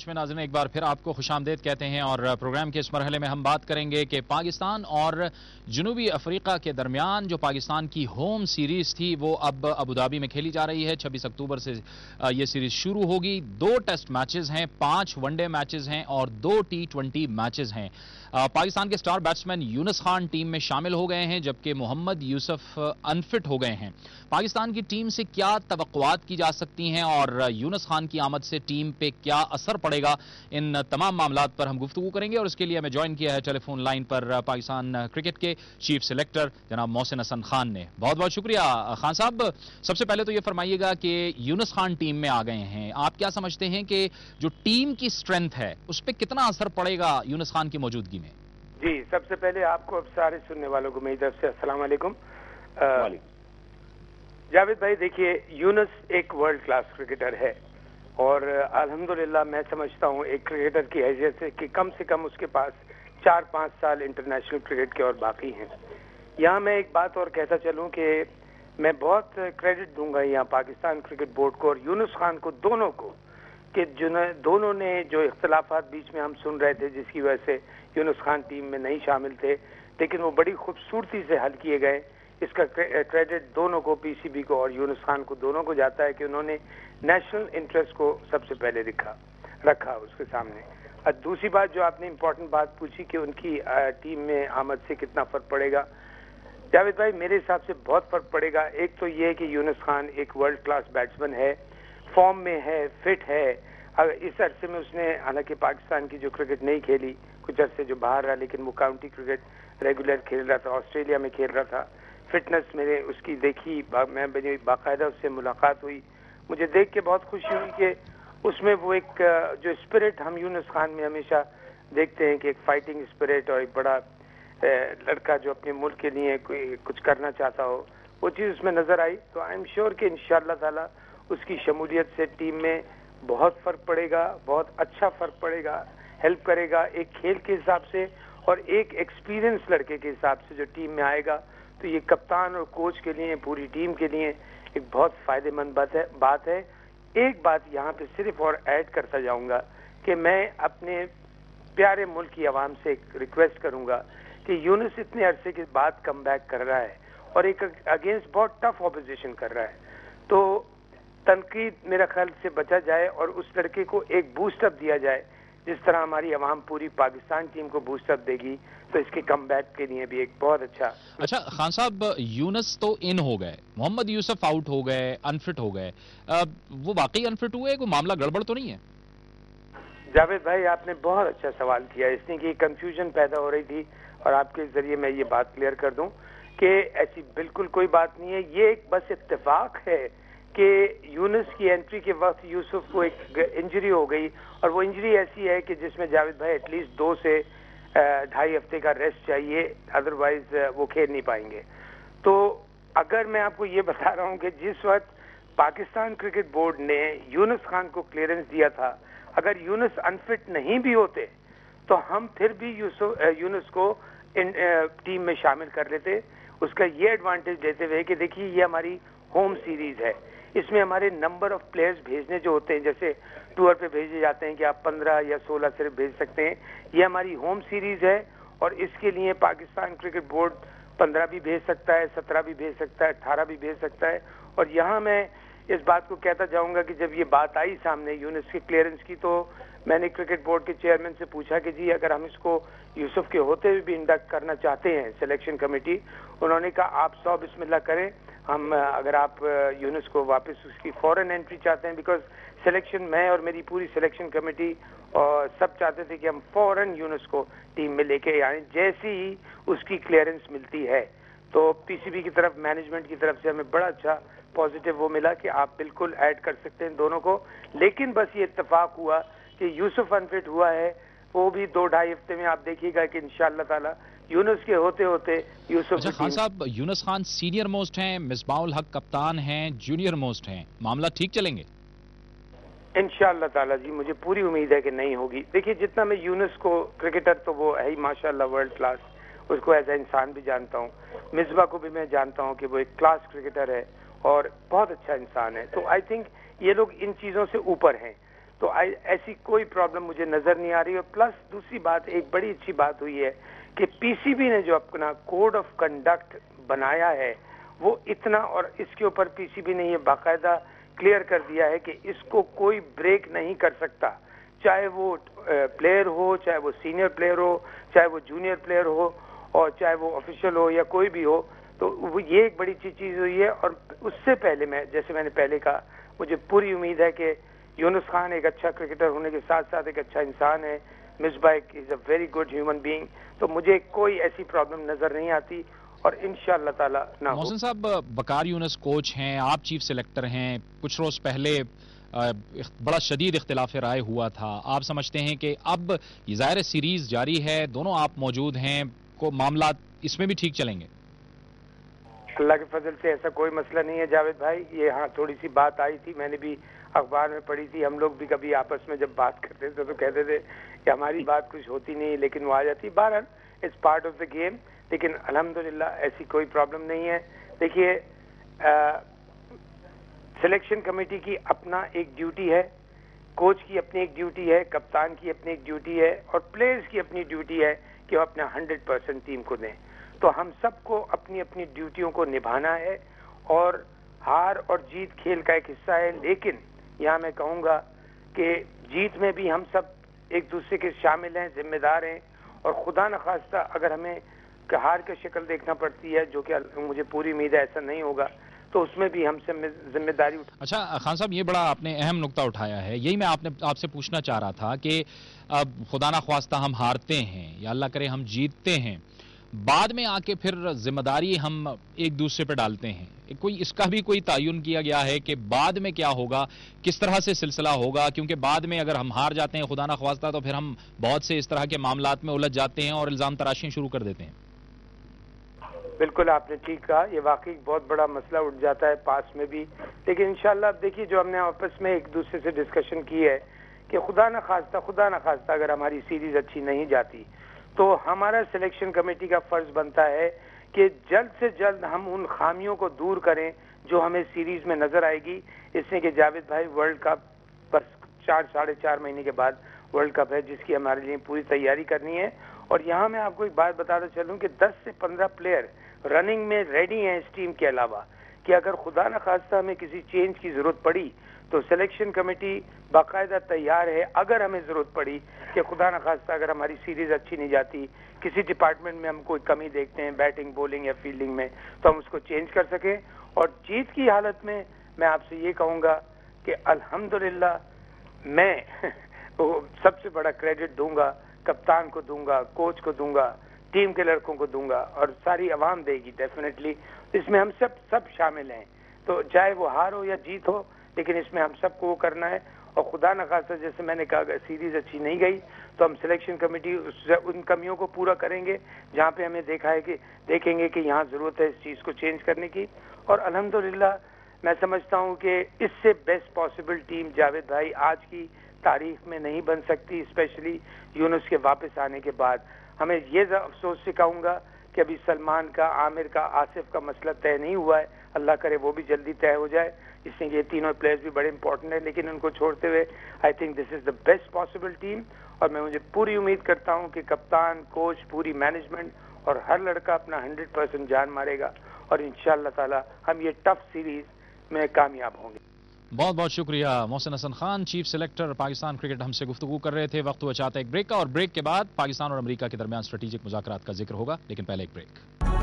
Launch میں ناظرین ایک بار پھر آپ کو خوش آمدید کہتے ہیں، اور پروگرام کے اس مرحلے میں ہم بات کریں گے کہ پاکستان اور جنوبی افریقہ کے درمیان جو پاکستان کی ہوم سیریز تھی وہ اب ابوظہبی میں کھیلی جا رہی ہے۔ 26 اکتوبر سے یہ سیریز شروع ہوگی۔ 2 ٹیسٹ میچز ہیں، 5 ون ڈے میچز ہیں اور 2 T20 میچز ہیں۔ پاکستان کے سٹار بیٹسمین یونس خان ٹیم میں شامل ہو گئے ہیں، جبکہ محمد یوسف انفٹ ہو گئے ہیں۔ پاکستان کی ٹیم سے کیا توقعات کی جا سکتی ہیں اور یونس خان کی آمد سے ٹیم پہ کیا اثر پڑے گا، ان تمام معاملات پر ہم گفتگو کریں گے، اور اس کے لیے ہمیں جوائن کیا ہے ٹیلی فون لائن پر پاکستان کرکٹ کے چیف سلیکٹر جناب محسن حسن خان نے۔ بہت بہت شکریہ خان صاحب۔ سب سے پہلے تو یہ فرمائیے گا کہ یونس خان ٹیم میں آ گئے ہیں، آپ کیا سمجھتے ہیں کہ جو ٹیم کی اسٹرینتھ ہے اس پہ کتنا اثر پڑے گا یونس خان کی موجودگی میں؟ جی، سب سے پہلے آپ کو اب سارے سننے والوں کو میری طرف سے السلام علیکم۔ جاوید بھائی، دیکھیے، یونس ایک ورلڈ کلاس کرکٹر ہے، اور الحمدللہ میں سمجھتا ہوں ایک کرکٹر کی حیثیت سے کہ کم سے کم اس کے پاس 4-5 سال انٹرنیشنل کرکٹ کے اور باقی ہیں۔ یہاں میں ایک بات اور کہتا چلوں کہ میں بہت کریڈٹ دوں گا یہاں پاکستان کرکٹ بورڈ کو اور یونس خان کو، دونوں کو، کہ دونوں نے جو اختلافات بیچ میں ہم سن رہے تھے جس کی وجہ سے یونس خان ٹیم میں نہیں شامل تھے، لیکن وہ بڑی خوبصورتی سے حل کیے گئے۔ اس کا کریڈٹ دونوں کو، پی سی بی کو اور یونس خان کو، دونوں کو جاتا ہے کہ انہوں نے نیشنل انٹرسٹ کو سب سے پہلے رکھا اس کے سامنے۔ اور دوسری بات جو آپ نے امپورٹنٹ بات پوچھی کہ ان کی ٹیم میں آمد سے کتنا فرق پڑے گا، جاوید بھائی میرے حساب سے بہت فرق پڑے گا۔ ایک تو یہ کہ یونس خان ایک ورلڈ کلاس بیٹسمین ہے، فارم میں ہے، فٹ ہے۔ اس عرصے میں اس نے حالانکہ پاکستان کی جو کرکٹ نہیں کھیلی، کچھ عرصے جو باہر رہا، لیکن وہ کاؤنٹی کرکٹ ریگولر کھیل رہا تھا، آسٹریلیا میں کھیل رہا تھا۔ فٹنس میں نے اس کی دیکھی، میں باقاعدہ اس سے ملاقات ہوئی، مجھے دیکھ کے بہت خوشی ہوئی کہ اس میں وہ ایک جو اسپرٹ ہم یونس خان میں ہمیشہ دیکھتے ہیں کہ ایک فائٹنگ اسپرٹ اور ایک بڑا لڑکا جو اپنے ملک کے لیے کچھ کرنا چاہتا ہو، وہ چیز اس میں نظر آئی۔ تو آئی ایم شیور کہ انشاءاللہ تعالی اس کی شمولیت سے ٹیم میں بہت فرق پڑے گا، بہت اچھا فرق پڑے گا، ہیلپ کرے گا ایک کھیل کے حساب سے اور ایک ایکسپیرینس لڑکے کے حساب سے جو ٹیم میں آئے گا۔ تو یہ کپتان اور کوچ کے لیے، پوری ٹیم کے لیے ایک بہت فائدہ مند بات ہے۔ ایک بات یہاں پہ صرف اور ایڈ کرتا جاؤں گا کہ میں اپنے پیارے ملک کی عوام سے ایک ریکویسٹ کروں گا کہ یونس اتنے عرصے کے بعد کم بیک کر رہا ہے اور ایک اگینسٹ بہت ٹف اپوزیشن کر رہا ہے، تو تنقید میرا خیال سے بچا جائے اور اس لڑکے کو ایک بوسٹ اپ دیا جائے، جس طرح ہماری عوام پوری پاکستان ٹیم کو بوسٹ اپ دے گی، تو اس کے کم بیک کے لیے بھی ایک بہت اچھا خان صاحب، یونس تو ان ہو گئے، محمد یوسف آؤٹ ہو گئے، انفٹ ہو گئے، وہ واقعی انفٹ ہوئے؟ کوئی معاملہ گڑبڑ تو نہیں ہے؟ جاوید بھائی، آپ نے بہت اچھا سوال کیا، اس نے کہ کنفیوژن پیدا ہو رہی تھی، اور آپ کے ذریعے میں یہ بات کلیئر کر دوں کہ ایسی بالکل کوئی بات نہیں ہے۔ یہ ایک بس اتفاق ہے کہ یونس کی انٹری کے وقت یوسف کو ایک انجری ہو گئی، اور وہ انجری ایسی ہے کہ جس میں جاوید بھائی ایٹ لیسٹ 2 سے 2.5 ہفتے کا ریسٹ چاہیے، ادروائز وہ کھیل نہیں پائیں گے۔ تو اگر میں آپ کو یہ بتا رہا ہوں کہ جس وقت پاکستان کرکٹ بورڈ نے یونس خان کو کلیئرنس دیا تھا، اگر یونس انفٹ نہیں بھی ہوتے تو ہم پھر بھی یونس کو ٹیم میں شامل کر لیتے، اس کا یہ ایڈوانٹیج دیتے ہوئے کہ دیکھیے یہ ہماری ہوم سیریز ہے، اس میں ہمارے نمبر آف پلیئرز بھیجنے جو ہوتے ہیں، جیسے ٹور پہ بھیجے جاتے ہیں کہ آپ 15 یا 16 صرف بھیج سکتے ہیں، یہ ہماری ہوم سیریز ہے، اور اس کے لیے پاکستان کرکٹ بورڈ 15 بھی بھیج سکتا ہے، 17 بھی بھیج سکتا ہے، 18 بھی بھیج سکتا ہے۔ اور یہاں میں اس بات کو کہتا جاؤں گا کہ جب یہ بات آئی سامنے یونس کی کلیئرنس کی، تو میں نے کرکٹ بورڈ کے چیئرمین سے پوچھا کہ جی اگر ہم اس کو یوسف کے ہوتے ہوئے بھی انڈکٹ کرنا چاہتے ہیں سلیکشن کمیٹی، انہوں نے کہا آپ 100 بسم اللہ کریں، ہم اگر آپ یونس کو واپس اس کی فوراً انٹری چاہتے ہیں، بیکاز سلیکشن میں اور میری پوری سلیکشن کمیٹی اور سب چاہتے تھے کہ ہم فوراً یونس کو ٹیم میں لے کے آئیں جیسی ہی اس کی کلیئرنس ملتی ہے۔ تو پی سی بی کی طرف، مینجمنٹ کی طرف سے ہمیں بڑا اچھا پازیٹیو وہ ملا کہ آپ بالکل ایڈ کر سکتے ہیں دونوں کو، لیکن بس یہ اتفاق ہوا کہ یوسف انفٹ ہوا ہے، وہ بھی 2-2.5 ہفتے میں آپ دیکھیے گا کہ انشاءاللہ تعالی یونس کے ہوتے ہوتے یوسف۔ اچھا خان صاحب، یونس خان سینئر موسٹ ہیں، مصباح الحق کپتان ہیں، جونیئر موسٹ ہیں، معاملہ ٹھیک چلیں گے؟ انشاءاللہ تعالی جی، مجھے پوری امید ہے کہ نہیں ہوگی۔ دیکھیے جتنا میں یونس کو کرکٹر تو وہ ہے ہی ماشاءاللہ ورلڈ کلاس، اس کو ایز اے انسان بھی جانتا ہوں، مصباح کو بھی میں جانتا ہوں کہ وہ ایک کلاس کرکٹر ہے اور بہت اچھا انسان ہے، تو آئی تھنک یہ لوگ ان چیزوں سے اوپر ہیں۔ تو ایسی کوئی پرابلم مجھے نظر نہیں آ رہی. اور پلس دوسری بات، ایک بڑی اچھی بات ہوئی ہے کہ پی سی بی نے جو اپنا کوڈ آف کنڈکٹ بنایا ہے وہ اتنا، اور اس کے اوپر پی سی بی نے یہ باقاعدہ کلیئر کر دیا ہے کہ اس کو کوئی بریک نہیں کر سکتا، چاہے وہ پلیئر ہو، چاہے وہ سینئر پلیئر ہو، چاہے وہ جونیئر پلیئر ہو، اور چاہے وہ آفیشیل ہو یا کوئی بھی ہو. تو یہ ایک بڑی چیز ہوئی ہے. اور اس سے پہلے جیسے میں نے پہلے کہا، مجھے پوری امید ہے کہ یونس خان ایک اچھا کرکٹر ہونے کے ساتھ ساتھ ایک اچھا انسان ہے. Misbah is a very good human being. تو مجھے کوئی ایسی پرابلم نظر نہیں آتی اور انشاءاللہ تعالی نہ ہو. محسن صاحب، وقار یونس کوچ ہیں، آپ چیف سلیکٹر ہیں. کچھ روز پہلے بڑا شدید اختلاف رائے ہوا تھا. آپ سمجھتے ہیں کہ اب یہ ظاہر سیریز جاری ہے، دونوں آپ موجود ہیں، کو معاملات اس میں بھی ٹھیک چلیں گے؟ اللہ کے فضل سے ایسا کوئی مسئلہ نہیں ہے جاوید بھائی. یہ ہاں تھوڑی سی بات آئی تھی، میں نے بھی اخبار میں پڑھی تھی. ہم لوگ بھی کبھی آپس میں جب بات کرتے تھے تو کہتے تھے کہ ہماری بات کچھ ہوتی نہیں لیکن وہ آ جاتی. بہرحال it's part of the game. لیکن الحمدللہ ایسی کوئی پرابلم نہیں ہے. دیکھیے، سلیکشن کمیٹی کی اپنا ایک ڈیوٹی ہے، کوچ کی اپنی ایک ڈیوٹی ہے، کپتان کی اپنی ایک ڈیوٹی ہے، اور پلیئرز کی اپنی ڈیوٹی ہے کہ وہ اپنا 100% ٹیم کو دیں. تو ہم سب کو اپنی اپنی ڈیوٹیوں کو نبھانا ہے، اور ہار اور جیت کھیل کا ایک حصہ ہے. لیکن یہاں میں کہوں گا کہ جیت میں بھی ہم سب ایک دوسرے کے شامل ہیں، ذمہ دار ہیں. اور خدا نخواستہ اگر ہمیں ہار کی شکل دیکھنا پڑتی ہے، جو کہ مجھے پوری امید ہے ایسا نہیں ہوگا، تو اس میں بھی ہم سے ذمہ داری اچھا خان صاحب، یہ بڑا آپ نے اہم نقطہ اٹھایا ہے. یہی میں آپ سے پوچھنا چاہ رہا تھا کہ اب خدا نخواستہ ہم ہارتے ہیں یا اللہ کرے ہم جیتتے ہیں، بعد میں آ کے پھر ذمہ داری ہم ایک دوسرے پہ ڈالتے ہیں. اس کا بھی کوئی تعین کیا گیا ہے کہ بعد میں کیا ہوگا، کس طرح سے سلسلہ ہوگا؟ کیونکہ بعد میں اگر ہم ہار جاتے ہیں خدا نخواستہ تو پھر ہم بہت سے اس طرح کے معاملات میں الجھ جاتے ہیں اور الزام تراشیاں شروع کر دیتے ہیں. بالکل آپ نے ٹھیک کہا. یہ واقعی بہت بڑا مسئلہ اٹھ جاتا ہے پاس میں بھی. لیکن انشاءاللہ اب دیکھیے، جو ہم نے آپس میں ایک دوسرے سے ڈسکشن کی ہے کہ خدا نخواستہ اگر ہماری سیریز اچھی نہیں جاتی تو ہمارا سلیکشن کمیٹی کا فرض بنتا ہے کہ جلد سے جلد ہم ان خامیوں کو دور کریں جو ہمیں سیریز میں نظر آئے گی. اس نے کہ جاوید بھائی، ورلڈ کپ بس 4-4.5 مہینے کے بعد ورلڈ کپ ہے، جس کی ہمارے لیے پوری تیاری کرنی ہے. اور یہاں میں آپ کو ایک بات بتاتا چلوں کہ 10 سے 15 پلیئر رننگ میں ریڈی ہیں اس ٹیم کے علاوہ، کہ اگر خدا نخواستہ ہمیں کسی چینج کی ضرورت پڑی تو سلیکشن کمیٹی باقاعدہ تیار ہے. اگر ہمیں ضرورت پڑی کہ خدا نخواستہ اگر ہماری سیریز اچھی نہیں جاتی، کسی ڈپارٹمنٹ میں ہم کوئی کمی دیکھتے ہیں بیٹنگ، بولنگ یا فیلڈنگ میں، تو ہم اس کو چینج کر سکیں. اور جیت کی حالت میں میں آپ سے یہ کہوں گا کہ الحمدللہ میں سب سے بڑا کریڈٹ دوں گا، کپتان کو دوں گا، کوچ کو دوں گا، ٹیم کے لڑکوں کو دوں گا، اور ساری عوام دے گی ڈیفینیٹلی. اس میں ہم سب شامل ہیں. تو چاہے وہ ہار ہو یا جیت ہو، لیکن اس میں ہم سب کو وہ کرنا ہے. اور خدا نخواستہ جیسے میں نے کہا اگر سیریز اچھی نہیں گئی تو ہم سلیکشن کمیٹی ان کمیوں کو پورا کریں گے جہاں پہ ہمیں دیکھیں گے کہ یہاں ضرورت ہے اس چیز کو چینج کرنے کی. اور الحمدللہ میں سمجھتا ہوں کہ اس سے بیسٹ پاسبل ٹیم جاوید بھائی آج کی تاریخ میں نہیں بن سکتی، اسپیشلی یونس کے واپس آنے کے بعد. ہمیں یہ افسوس سے کہوں گا کہ ابھی سلمان کا، عامر کا، آصف کا مسئلہ طے نہیں ہوا ہے. اللہ کرے وہ بھی جلدی طے ہو جائے. اس لیے یہ تینوں پلیئرز بھی بڑے امپورٹنٹ ہیں، لیکن ان کو چھوڑتے ہوئے I think this is the best possible team. اور میں مجھے پوری امید کرتا ہوں کہ کپتان، کوچ، پوری مینجمنٹ اور ہر لڑکا اپنا 100% جان مارے گا، اور انشاءاللہ تعالی ہم یہ ٹف سیریز میں کامیاب ہوں گے. بہت بہت شکریہ. Mohsin Hasan Khan, chief selector Pakistan cricket, ہم سے گفتگو کر رہے تھے. وقت ہوا چاہتا ہے ایک بریک کا، اور بریک کے بعد پاکستان اور امریکہ کے درمیان اسٹریٹجک مذاکرات کا ذکر ہوگا، لیکن پہلے ایک بریک.